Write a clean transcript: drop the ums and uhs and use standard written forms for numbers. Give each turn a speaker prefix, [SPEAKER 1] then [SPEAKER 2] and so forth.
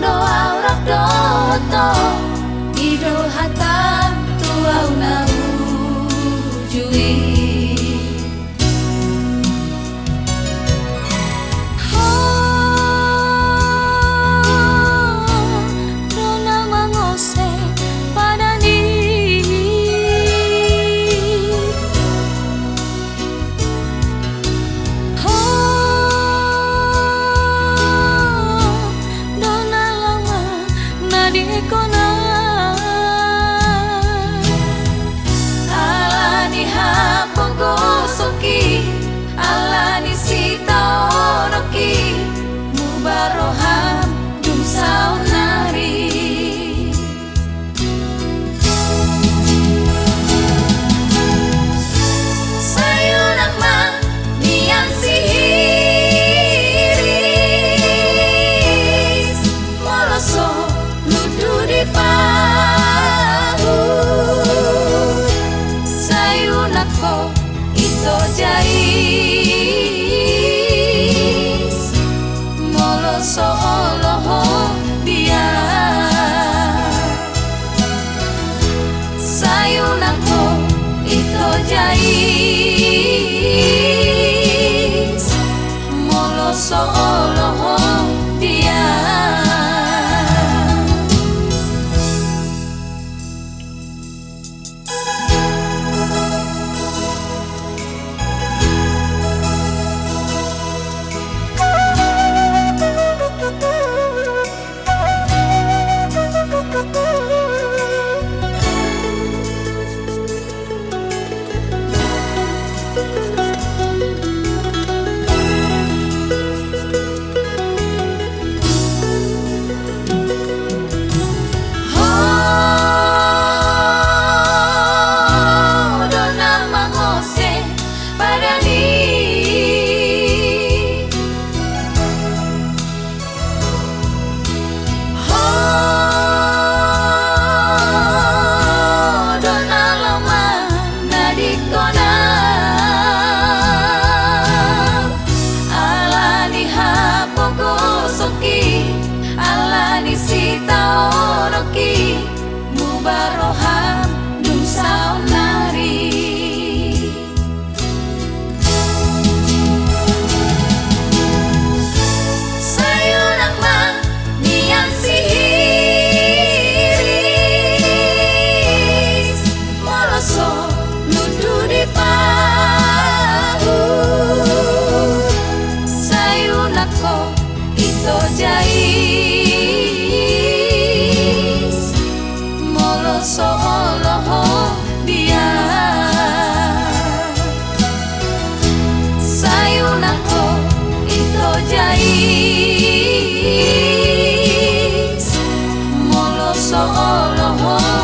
[SPEAKER 1] doa urak doto idul hatam tuau nau jui Mubaroham dung saunari sayunak mang nian sihiris moloso ludu di paut sayunak ko ito jais moloso oloho dia sayunak ko ito jais moloso oloho dia Mubaroham dung saunari sayunak mang nian sihiris moloso ludu di paut sayunak ko ito jais moloso oloho dia sayunak ko ito jais moloso oloho